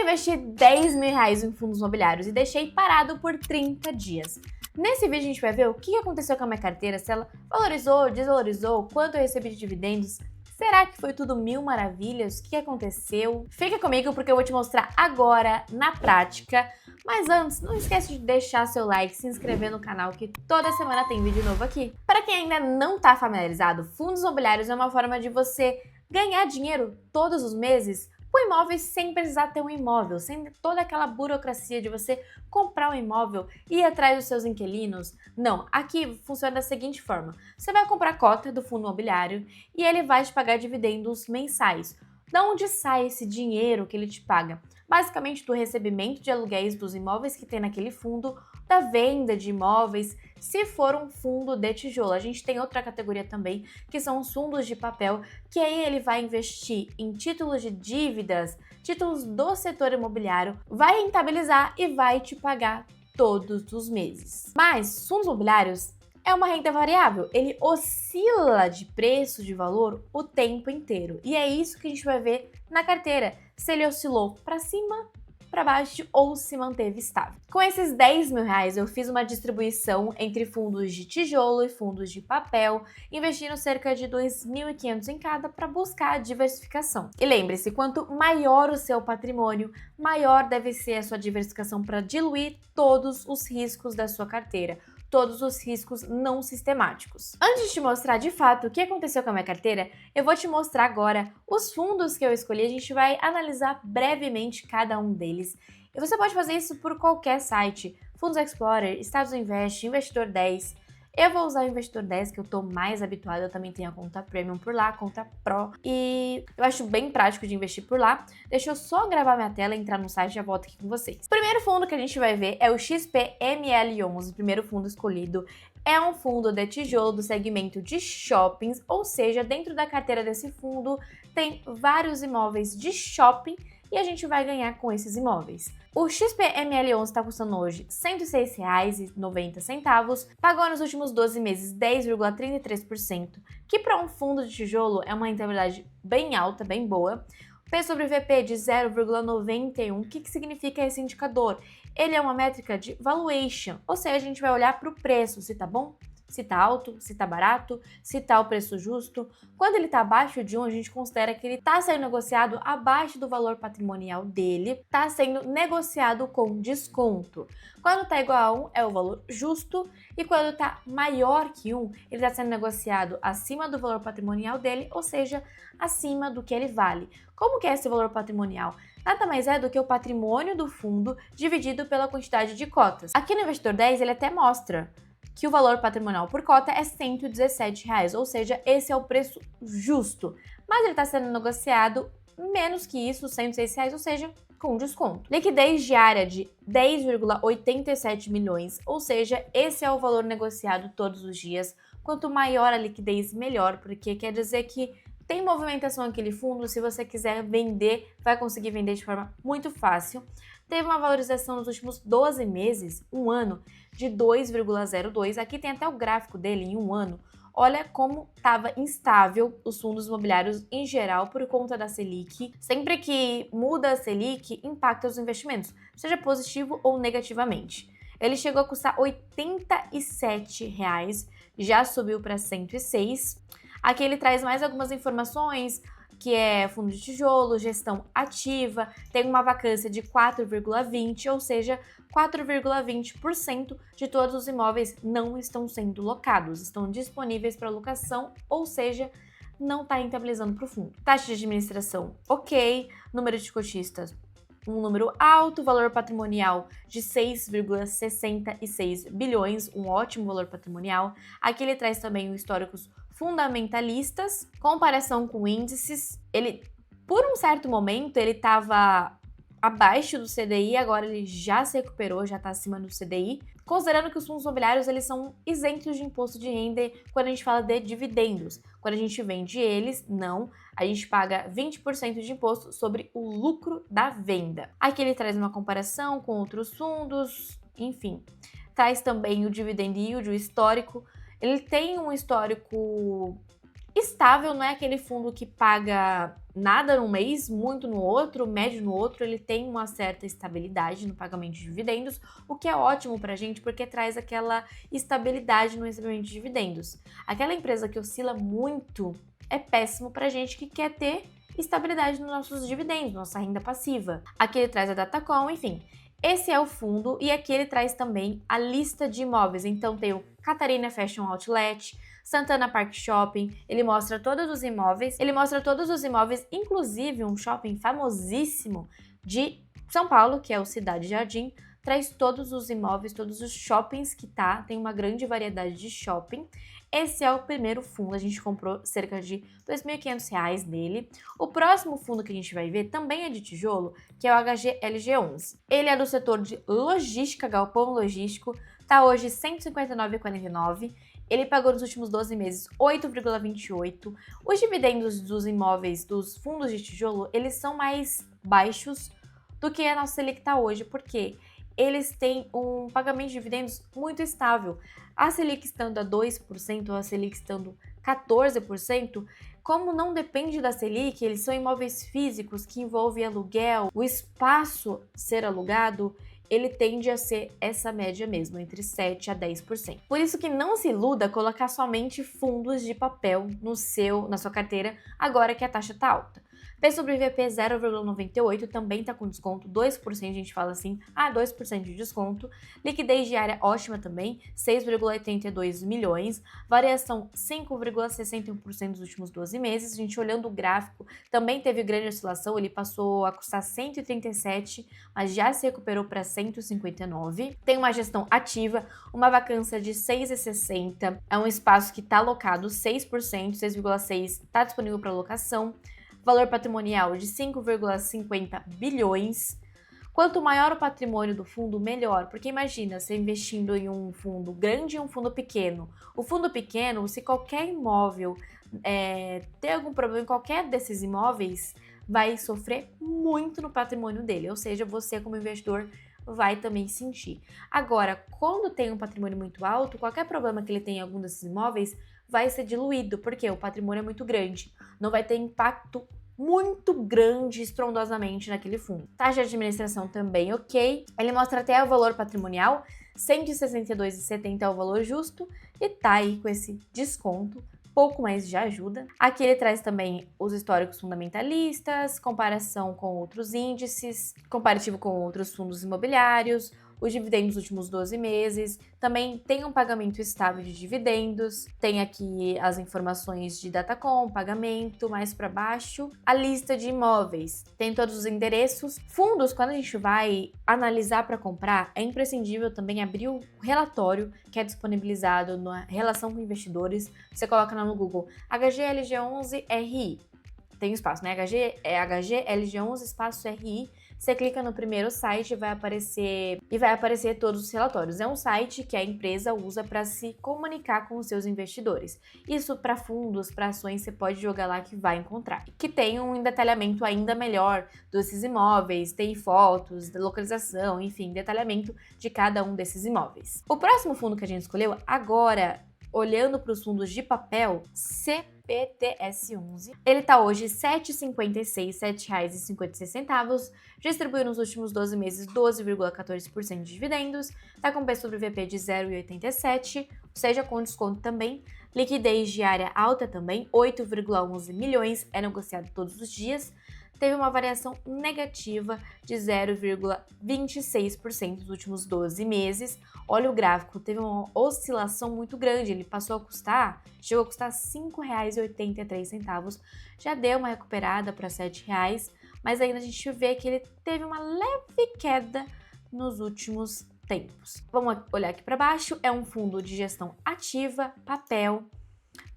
investi R$10.000 em fundos imobiliários e deixei parado por 30 dias. Nesse vídeo a gente vai ver o que aconteceu com a minha carteira, se ela valorizou, desvalorizou, quanto eu recebi de dividendos. Será que foi tudo mil maravilhas? O que aconteceu? Fica comigo porque eu vou te mostrar agora, na prática. Mas antes, não esquece de deixar seu like, se inscrever no canal, que toda semana tem vídeo novo aqui. Para quem ainda não está familiarizado, fundos imobiliários é uma forma de você ganhar dinheiro todos os meses com imóveis sem precisar ter um imóvel, sem toda aquela burocracia de você comprar um imóvel e ir atrás dos seus inquilinos. Não, aqui funciona da seguinte forma: você vai comprar a cota do fundo imobiliário e ele vai te pagar dividendos mensais. Da onde sai esse dinheiro que ele te paga? Basicamente do recebimento de aluguéis dos imóveis que tem naquele fundo, da venda de imóveis, se for um fundo de tijolo. A gente tem outra categoria também, que são os fundos de papel, que aí ele vai investir em títulos de dívidas, títulos do setor imobiliário, vai rentabilizar e vai te pagar todos os meses. Mas fundos imobiliários é uma renda variável, ele oscila de preço, de valor o tempo inteiro. E é isso que a gente vai ver na carteira, se ele oscilou para cima, para baixo ou se manteve estável. Com esses R$10.000 eu fiz uma distribuição entre fundos de tijolo e fundos de papel, investindo cerca de R$2.500 em cada para buscar a diversificação. E lembre-se, quanto maior o seu patrimônio, maior deve ser a sua diversificação para diluir todos os riscos da sua carteira, todos os riscos não sistemáticos. Antes de te mostrar de fato o que aconteceu com a minha carteira, eu vou te mostrar agora os fundos que eu escolhi. A gente vai analisar brevemente cada um deles. E você pode fazer isso por qualquer site: Fundos Explorer, Status Invest, Investidor 10. Eu vou usar o Investidor 10, que eu tô mais habituada. Eu também tenho a conta Premium por lá, a conta Pro. E eu acho bem prático de investir por lá. Deixa eu só gravar minha tela, entrar no site e já volto aqui com vocês. O primeiro fundo que a gente vai ver é o XPML11, o primeiro fundo escolhido. É um fundo de tijolo do segmento de shoppings, ou seja, dentro da carteira desse fundo tem vários imóveis de shopping e a gente vai ganhar com esses imóveis. O XPML11 está custando hoje R$ 106,90, pagou nos últimos 12 meses 10,33%, que para um fundo de tijolo é uma rentabilidade bem alta, bem boa. P sobre VP de 0,91. O que significa esse indicador? Ele é uma métrica de valuation, ou seja, a gente vai olhar para o preço, se tá bom, se tá alto, se tá barato, se tá o preço justo. Quando ele tá abaixo de 1, a gente considera que ele tá sendo negociado abaixo do valor patrimonial dele, tá sendo negociado com desconto. Quando tá igual a 1, é o valor justo, e quando tá maior que 1, ele tá sendo negociado acima do valor patrimonial dele, ou seja, acima do que ele vale. Como que é esse valor patrimonial? Nada mais é do que o patrimônio do fundo dividido pela quantidade de cotas. Aqui no Investidor 10 ele até mostra que o valor patrimonial por cota é R$ 117, ou seja, esse é o preço justo. Mas ele está sendo negociado menos que isso, R$ 106, ou seja, com desconto. Liquidez diária de 10,87 milhões, ou seja, esse é o valor negociado todos os dias. Quanto maior a liquidez, melhor, porque quer dizer que tem movimentação naquele fundo. Se você quiser vender, vai conseguir vender de forma muito fácil. Teve uma valorização nos últimos 12 meses, um ano, de 2,02. Aqui tem até o gráfico dele em um ano. Olha como estava instável os fundos imobiliários em geral por conta da Selic. Sempre que muda a Selic, impacta os investimentos, seja positivo ou negativamente. Ele chegou a custar R$ 87, já subiu para 106. Aqui ele traz mais algumas informações, que é fundo de tijolo, gestão ativa, tem uma vacância de 4,20, ou seja, 4,20% de todos os imóveis não estão sendo locados, estão disponíveis para locação, ou seja, não está rentabilizando para o fundo. Taxa de administração, ok. Número de cotistas, um número alto. Valor patrimonial de 6,66 bilhões, um ótimo valor patrimonial. Aqui ele traz também os históricos fundamentalistas, comparação com índices. Ele, por um certo momento, ele estava abaixo do CDI, agora ele já se recuperou, já está acima do CDI, considerando que os fundos imobiliários eles são isentos de imposto de renda quando a gente fala de dividendos. Quando a gente vende eles, não, a gente paga 20% de imposto sobre o lucro da venda. Aqui ele traz uma comparação com outros fundos, enfim, traz também o dividend yield, o histórico. Ele tem um histórico estável, não é aquele fundo que paga nada num mês, muito no outro, médio no outro, ele tem uma certa estabilidade no pagamento de dividendos, o que é ótimo pra gente porque traz aquela estabilidade no recebimento de dividendos. Aquela empresa que oscila muito é péssimo pra gente que quer ter estabilidade nos nossos dividendos, nossa renda passiva. Aqui ele traz a Datacom, enfim. Esse é o fundo e aqui ele traz também a lista de imóveis. Então tem o Catarina Fashion Outlet, Santana Park Shopping, ele mostra todos os imóveis, inclusive um shopping famosíssimo de São Paulo, que é o Cidade Jardim, traz todos os imóveis, todos os shoppings que tem uma grande variedade de shopping. Esse é o primeiro fundo, a gente comprou cerca de R$ 2.500 nele. O próximo fundo que a gente vai ver também é de tijolo, que é o HGLG11. Ele é do setor de logística, galpão logístico, tá hoje R$ 159,49. Ele pagou nos últimos 12 meses 8,28. Os dividendos dos imóveis dos fundos de tijolo, eles são mais baixos do que a nossa Selic tá hoje, porque eles têm um pagamento de dividendos muito estável. A Selic estando a 2%, ou a Selic estando 14%, como não depende da Selic, eles são imóveis físicos que envolvem aluguel, o espaço ser alugado, ele tende a ser essa média mesmo, entre 7% a 10%. Por isso que não se iluda colocar somente fundos de papel na sua carteira, agora que a taxa está alta. P sobre VP 0,98 também está com desconto, 2%, a gente fala assim, 2% de desconto. Liquidez diária ótima também, 6,82 milhões. Variação 5,61% nos últimos 12 meses. A gente olhando o gráfico, também teve grande oscilação, ele passou a custar 137, mas já se recuperou para 159. Tem uma gestão ativa, uma vacância de 6,60, é um espaço que está alocado 6%, 6,6% está disponível para locação. Valor patrimonial de 5,50 bilhões. Quanto maior o patrimônio do fundo, melhor, porque imagina você investindo em um fundo grande e um fundo pequeno. O fundo pequeno, se qualquer imóvel ter algum problema em qualquer desses imóveis, vai sofrer muito no patrimônio dele, ou seja, você como investidor vai também sentir. Agora, quando tem um patrimônio muito alto, qualquer problema que ele tenha em algum desses imóveis vai ser diluído, porque o patrimônio é muito grande, não vai ter impacto muito grande estrondosamente naquele fundo. Taxa de administração também ok. Ele mostra até o valor patrimonial, R$ 162,70 é o valor justo e tá aí com esse desconto, pouco mais já ajuda. Aqui ele traz também os históricos fundamentalistas, comparação com outros índices, comparativo com outros fundos imobiliários, os dividendos dos últimos 12 meses, também tem um pagamento estável de dividendos, tem aqui as informações de Datacom, pagamento, mais para baixo, a lista de imóveis, tem todos os endereços. Fundos, quando a gente vai analisar para comprar, é imprescindível também abrir o relatório que é disponibilizado na relação com investidores, você coloca lá no Google HGLG11RI, tem um espaço, né? HGLG11 espaço RI. Você clica no primeiro site e vai aparecer todos os relatórios. É um site que a empresa usa para se comunicar com os seus investidores. Isso para fundos, para ações, você pode jogar lá que vai encontrar. Que tem um detalhamento ainda melhor desses imóveis, tem fotos, localização, enfim, detalhamento de cada um desses imóveis. O próximo fundo que a gente escolheu agora, olhando para os fundos de papel, CPTS11. Ele está hoje R$ 7,56, R$ 7,56, distribuiu nos últimos 12 meses 12,14% de dividendos, está com P sobre VP de 0,87, ou seja, com desconto também. Liquidez diária alta também, 8,11 milhões, é negociado todos os dias. Teve uma variação negativa de 0,26% nos últimos 12 meses. Olha o gráfico, teve uma oscilação muito grande, ele chegou a custar R$ 5,83, já deu uma recuperada para R$ 7,00, mas ainda a gente vê que ele teve uma leve queda nos últimos tempos. Vamos olhar aqui para baixo, é um fundo de gestão ativa, papel,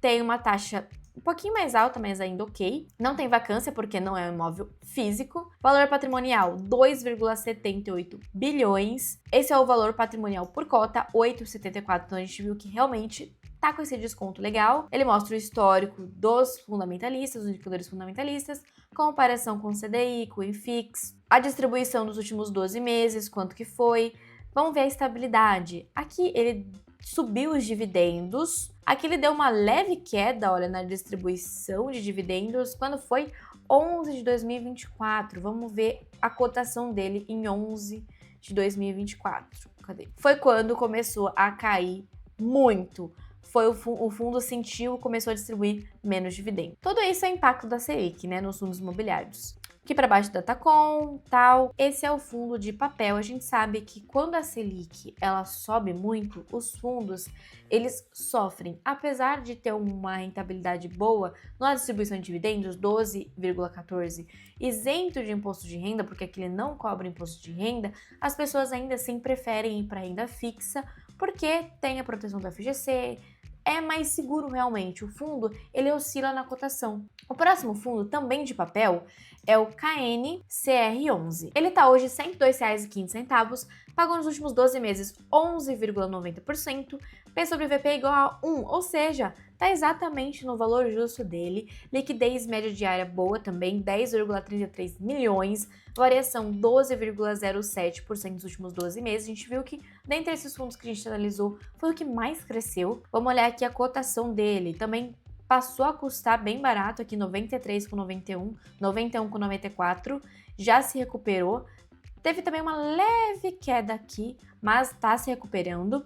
tem uma taxa um pouquinho mais alta, mas ainda ok. Não tem vacância porque não é um imóvel físico. Valor patrimonial, 2,78 bilhões. Esse é o valor patrimonial por cota, 8,74. Então a gente viu que realmente tá com esse desconto legal. Ele mostra o histórico dos fundamentalistas, os indicadores fundamentalistas, comparação com o CDI, com o INFIX, a distribuição dos últimos 12 meses, quanto que foi. Vamos ver a estabilidade. Aqui ele subiu os dividendos. Aqui ele deu uma leve queda, olha, na distribuição de dividendos. Quando foi? 11 de 2024. Vamos ver a cotação dele em 11 de 2024. Cadê? Foi quando começou a cair muito. O fundo sentiu e começou a distribuir menos dividendo. Tudo isso é impacto da Selic, né, nos fundos imobiliários. Aqui para baixo da Datacom, tal. Esse é o fundo de papel. A gente sabe que quando a Selic ela sobe muito, os fundos eles sofrem. Apesar de ter uma rentabilidade boa na distribuição de dividendos, 12,14, isento de imposto de renda, porque aqui ele não cobra imposto de renda, as pessoas ainda assim preferem ir para renda fixa, porque tem a proteção do FGC, é mais seguro realmente. O fundo, ele oscila na cotação. O próximo fundo, também de papel, é o KNCR11. Ele está hoje R$ 102,15, pagou nos últimos 12 meses 11,90%, P sobre VP é igual a 1, ou seja, está exatamente no valor justo dele. Liquidez média diária boa também, 10,33 milhões, variação 12,07% nos últimos 12 meses. A gente viu que, dentre esses fundos que a gente analisou, foi o que mais cresceu. Vamos olhar aqui a cotação dele, também passou a custar bem barato aqui, 93,91, 91,94, já se recuperou. Teve também uma leve queda aqui, mas está se recuperando.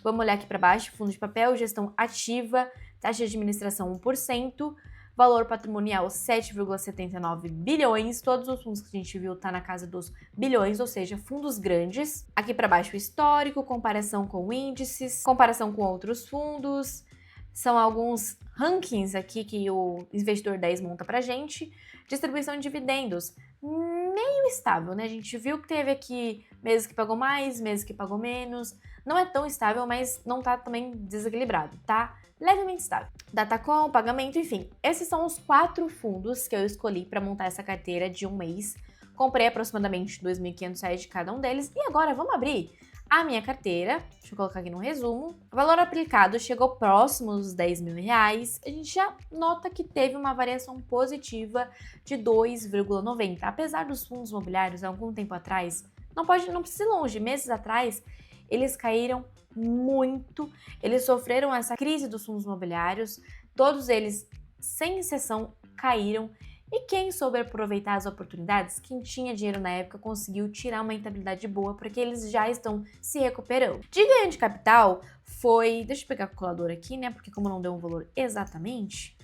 Vamos olhar aqui para baixo, fundo de papel, gestão ativa, taxa de administração 1%, valor patrimonial 7,79 bilhões, todos os fundos que a gente viu tá na casa dos bilhões, ou seja, fundos grandes. Aqui para baixo histórico, comparação com índices, comparação com outros fundos, são alguns rankings aqui que o Investidor 10 monta pra gente. Distribuição de dividendos, meio estável, né? A gente viu que teve aqui meses que pagou mais, meses que pagou menos. Não é tão estável, mas não tá também desequilibrado, tá? Levemente estável. Datacom, pagamento, enfim. Esses são os 4 fundos que eu escolhi para montar essa carteira de um mês. Comprei aproximadamente R$ 2.500 de cada um deles. E agora vamos abrir a minha carteira. Deixa eu colocar aqui no resumo. O valor aplicado chegou próximo dos R$ 10.000. A gente já nota que teve uma variação positiva de 2,90. Apesar dos fundos imobiliários, há algum tempo atrás, não precisa ir longe, meses atrás, eles caíram muito, eles sofreram essa crise dos fundos imobiliários, todos eles, sem exceção, caíram. E quem soube aproveitar as oportunidades, quem tinha dinheiro na época, conseguiu tirar uma rentabilidade boa, porque eles já estão se recuperando. De ganho de capital foi, deixa eu pegar a calculadora aqui, né, porque como não deu um valor exatamente,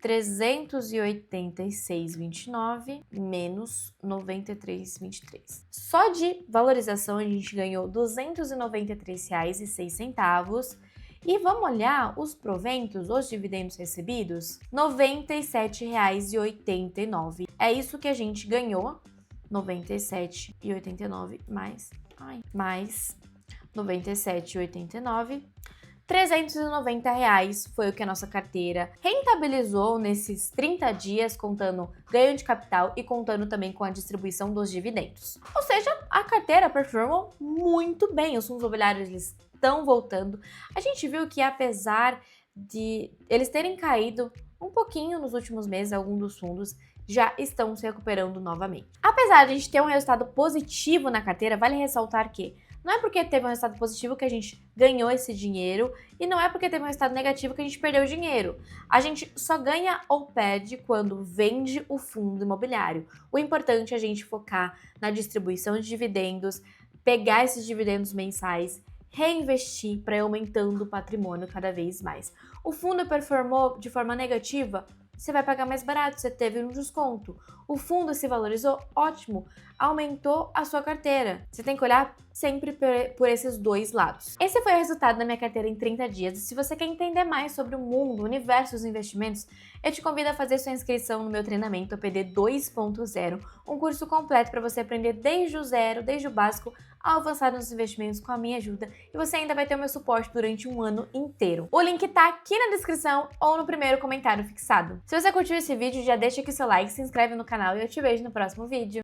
386,29 menos 93,23. Só de valorização a gente ganhou R$ 293,06. E vamos olhar os proventos, os dividendos recebidos, R$ 97,89. É isso que a gente ganhou, 97,89 mais 97,89. R$390 foi o que a nossa carteira rentabilizou nesses 30 dias, contando ganho de capital e contando também com a distribuição dos dividendos. Ou seja, a carteira performou muito bem, os fundos imobiliários eles estão voltando. A gente viu que apesar de eles terem caído um pouquinho nos últimos meses, alguns dos fundos já estão se recuperando novamente. Apesar de a gente ter um resultado positivo na carteira, vale ressaltar que não é porque teve um resultado positivo que a gente ganhou esse dinheiro e não é porque teve um resultado negativo que a gente perdeu o dinheiro. A gente só ganha ou perde quando vende o fundo imobiliário. O importante é a gente focar na distribuição de dividendos, pegar esses dividendos mensais, reinvestir para ir aumentando o patrimônio cada vez mais. O fundo performou de forma negativa, você vai pagar mais barato, você teve um desconto. O fundo se valorizou, ótimo, aumentou a sua carteira. Você tem que olhar sempre por esses dois lados. Esse foi o resultado da minha carteira em 30 dias. E se você quer entender mais sobre o mundo, o universo dos investimentos, eu te convido a fazer sua inscrição no meu treinamento OPD 2.0, um curso completo para você aprender desde o zero, desde o básico, ao avançar nos investimentos com a minha ajuda. E você ainda vai ter o meu suporte durante um ano inteiro. O link tá aqui na descrição ou no primeiro comentário fixado. Se você curtiu esse vídeo, já deixa aqui seu like, se inscreve no canal e eu te vejo no próximo vídeo.